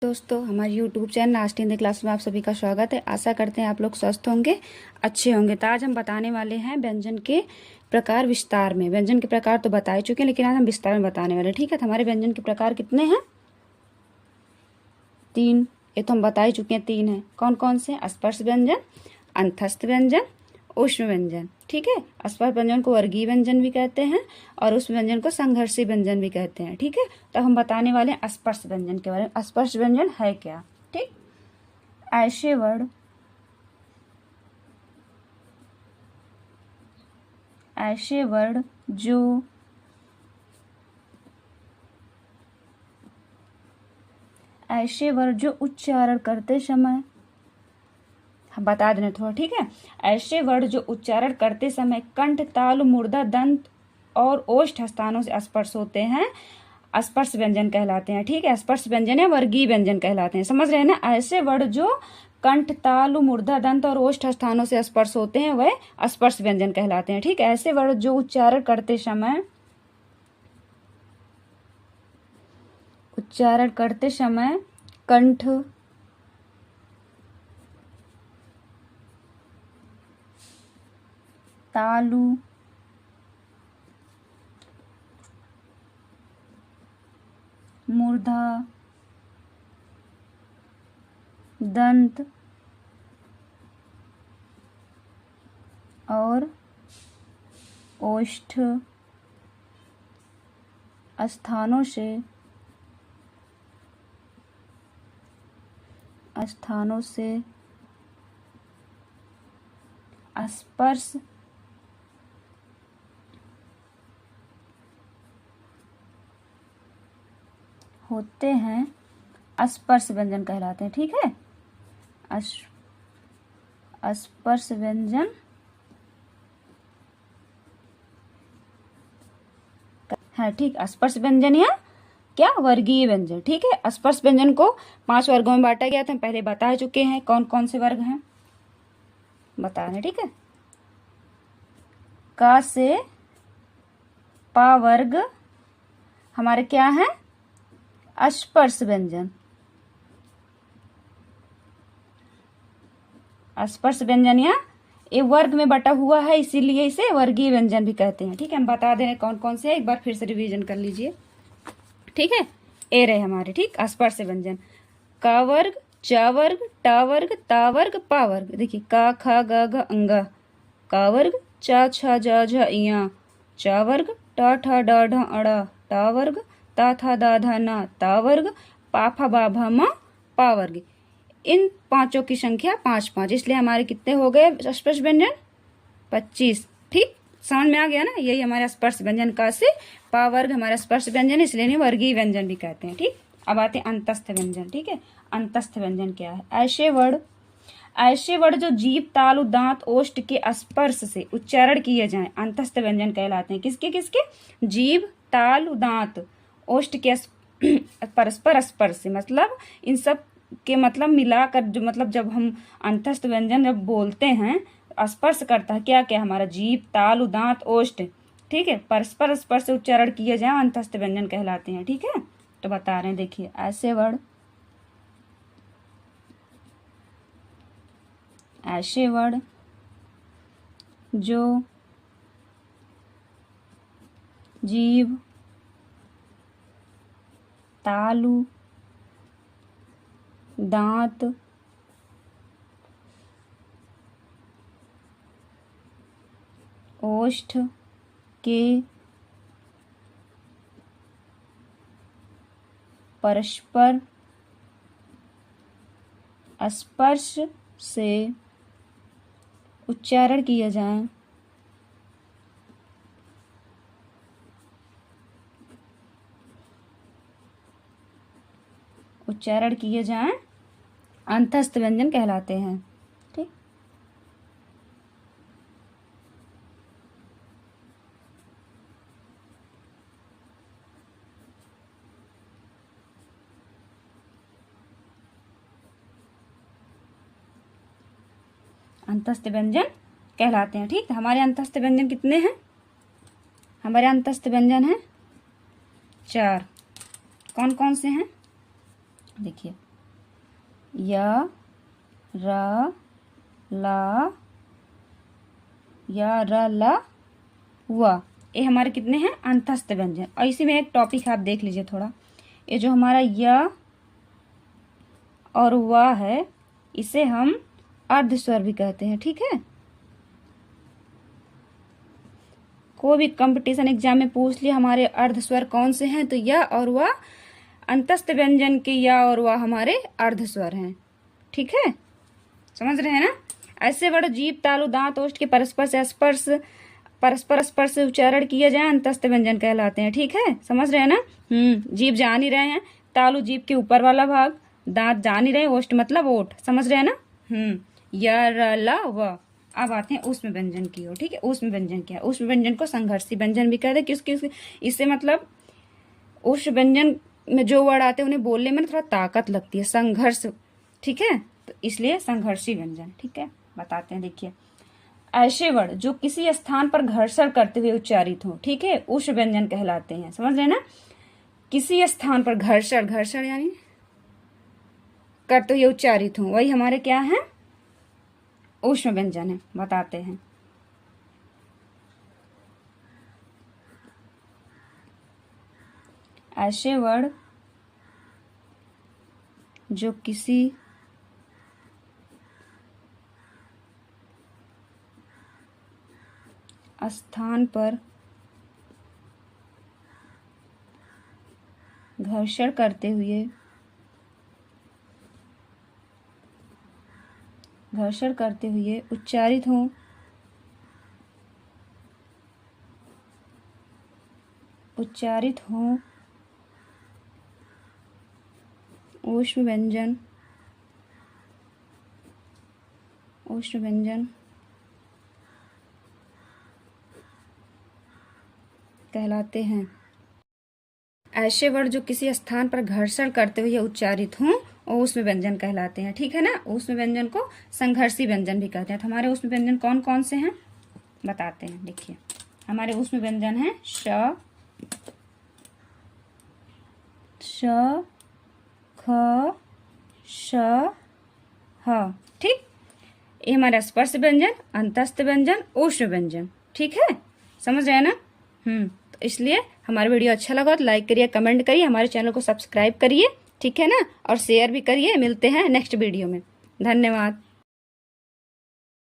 दोस्तों, हमारे YouTube channel last in the class में आप सभी का स्वागत है। आशा करते हैं आप लोग स्वस्थ होंगे, अच्छे होंगे। तो आज हम बताने वाले हैं व्यंजन के प्रकार विस्तार में। व्यंजन के प्रकार तो बता ही चुके हैं, लेकिन आज हम विस्तार में बताने वाले हैं। ठीक है, तो हमारे व्यंजन के प्रकार कितने हैं? 3। ये तो हम बता ही चुके हैं, 3 हैं। कौन कौन से? स्पर्श व्यंजन, अंतस्थ व्यंजन, ऊष्म व्यंजन। ठीक है, स्पर्श व्यंजन को वर्गीय व्यंजन भी कहते हैं और उस व्यंजन को संघर्षी व्यंजन भी कहते हैं। ठीक है, तो हम बताने वाले हैं स्पर्श व्यंजन के बारे में। स्पर्श व्यंजन है क्या? ठीक, ऐसे वर्ण जो उच्चारण करते समय, हम बता दें थोड़ा। ठीक है, ऐसे वर्ण जो उच्चारण करते समय कंठ, तालु, मूर्धा, दंत और ओष्ठ स्थानों से स्पर्श होते हैं, स्पर्श व्यंजन कहलाते हैं। ठीक है, स्पर्श व्यंजन या वर्गीय व्यंजन कहलाते हैं। समझ रहे हैं ना? ऐसे वर्ण जो कंठ, तालु, मूर्धा, दंत और ओष्ठ स्थानों से स्पर्श होते हैं वह स्पर्श व्यंजन कहलाते हैं। ठीक है, ऐसे वर्ण जो उच्चारण करते समय कंठ, तालु, मूर्धा, दंत और ओष्ठ स्थानों से स्पर्श होते हैं, स्पर्श व्यंजन कहलाते हैं। ठीक है, स्पर्श व्यंजन है। ठीक, स्पर्श व्यंजन या क्या? वर्गीय व्यंजन। ठीक है, स्पर्श व्यंजन को 5 वर्गों में बांटा गया था, हम पहले बता चुके हैं। कौन कौन से वर्ग हैं बता रहे। ठीक है, का से पा वर्ग हमारे क्या है? स्पर्श व्यंजन। स्पर्श व्यंजन या ये वर्ग में बटा हुआ है, इसीलिए इसे वर्गीय व्यंजन भी कहते हैं। ठीक है, हम बता दे रहे कौन कौन से है, एक बार फिर से रिवीजन कर लीजिए। ठीक है, ए रहे हमारे। ठीक, स्पर्श व्यंजन का वर्ग, चा वर्ग, टा वर्ग, ता वर्ग, पा वर्ग। देखिए, का, खा, ग, घ, अंगा। का वर्ग, चा, छा, जा, झ, इया। चा वर्ग, टा, ठा, डा, ढ, अड़ा। टा वर्ग, ता, था, दा, धा, ना। ता वर्ग, पा, फा, बा, भा, मा, पा वर्ग। इन पांचों की संख्या 5 5, इसलिए हमारे कितने हो गए स्पर्श व्यंजन? 25। ठीक, समझ में आ गया ना? यही हमारे स्पर्श व्यंजन का से पा वर्ग हमारा स्पर्श व्यंजन, इसलिए इन्हें वर्गीय व्यंजन भी कहते हैं। ठीक, अब आते हैं अंतस्थ व्यंजन। ठीक है, अंतस्थ व्यंजन क्या है? ऐसे वर्ण जो जीभ, तालु, दांत, ओष्ठ के स्पर्श से उच्चारण किए जाएं अंतस्थ व्यंजन कहलाते हैं। किसके किसके? जीभ, तालु, दांत, ओष्ठ के परस्पर स्पर्श से, मतलब इन सब के मतलब मिलाकर जो, मतलब जब हम अंतस्थ व्यंजन जब बोलते हैं, स्पर्श करता है क्या क्या? हमारा जीभ, तालु, दांत, ओष्ठ। ठीक है, परस्पर स्पर्श से उच्चारण किए जाए अंतस्थ व्यंजन कहलाते हैं। ठीक है, तो बता रहे हैं, देखिए, ऐसे वर्ण जो जीभ, तालु, दांत, ओष्ठ के परस्पर स्पर्श से उच्चारण किए जाएं अंतस्थ व्यंजन कहलाते हैं। ठीक, अंतस्थ व्यंजन कहलाते हैं। ठीक, हमारे अंतस्थ व्यंजन कितने हैं? हमारे अंतस्थ व्यंजन हैं 4। कौन कौन से हैं? देखिए, य, र, ला, या, र, ला, व, ये हमारे कितने हैं? अंतस्थ व्यंजन। और इसी में एक टॉपिक आप देख लीजिए थोड़ा, ये जो हमारा य और व है, इसे हम अर्ध स्वर भी कहते हैं। ठीक है, कोई भी कंपटीशन एग्जाम में पूछ लिया हमारे अर्ध स्वर कौन से हैं, तो य और व अंतस्थ व्यंजन के य और व हमारे अर्ध स्वर हैं। ठीक है, समझ रहे हैं ना? ऐसे वर्ड जीभ, तालु, दांत, ओष्ठ के परस्पर से स्पर्श, परस्पर स्पर्श से उच्चारण किए जाए अंतस्थ व्यंजन कहलाते हैं। ठीक है, समझ रहे हैं ना? जीभ जान ही रहे हैं, तालु जीभ के ऊपर वाला भाग, दांत जान ही रहे, ओष्ठ मतलब ओठ, समझ रहे हैं ना? य, र, ल, व। अब आते हैं ऊष्म व्यंजन की ओर। ठीक है, ऊष्म व्यंजन क्या है? ऊष्म व्यंजन को संघर्षी व्यंजन भी कहते हैं। किसकी? इससे मतलब ऊष्म व्यंजन में जो वर्ड आते हैं उन्हें बोलने में थोड़ा ताकत लगती है, संघर्ष। ठीक है, तो इसलिए संघर्षी व्यंजन। ठीक है, बताते हैं, देखिए। ऐसे वर्ड जो किसी स्थान पर घर्षण करते हुए उच्चारित हो, ठीक है, ऊष्म व्यंजन कहलाते हैं। समझ रहे ना? किसी स्थान पर घर्षण, घर्षण यानी करते हुए उच्चारित हो, वही हमारे क्या है? ऊष्म व्यंजन है। बताते हैं, ऐसे वर्ड जो किसी स्थान पर घर्षण करते हुए उच्चारित हों, ऊष्म व्यंजन कहलाते हैं। ऐसे वर्ड जो किसी स्थान पर घर्षण करते हुए उच्चारित हों और ऊष्म व्यंजन कहलाते हैं। ठीक है ना? ऊष्म व्यंजन को संघर्षी व्यंजन भी कहते हैं। तो हमारे ऊष्म व्यंजन कौन कौन से हैं बताते हैं। देखिए, हमारे ऊष्म व्यंजन हैं श, ख, श, ह। ठीक, ये हमारा स्पर्श व्यंजन, अंतस्थ व्यंजन, ऊष्म व्यंजन। ठीक है, समझ रहे हैं ना? तो इसलिए हमारा वीडियो अच्छा लगा तो लाइक करिए, कमेंट करिए, हमारे चैनल को सब्सक्राइब करिए। ठीक है ना? और शेयर भी करिए। मिलते हैं नेक्स्ट वीडियो में। धन्यवाद।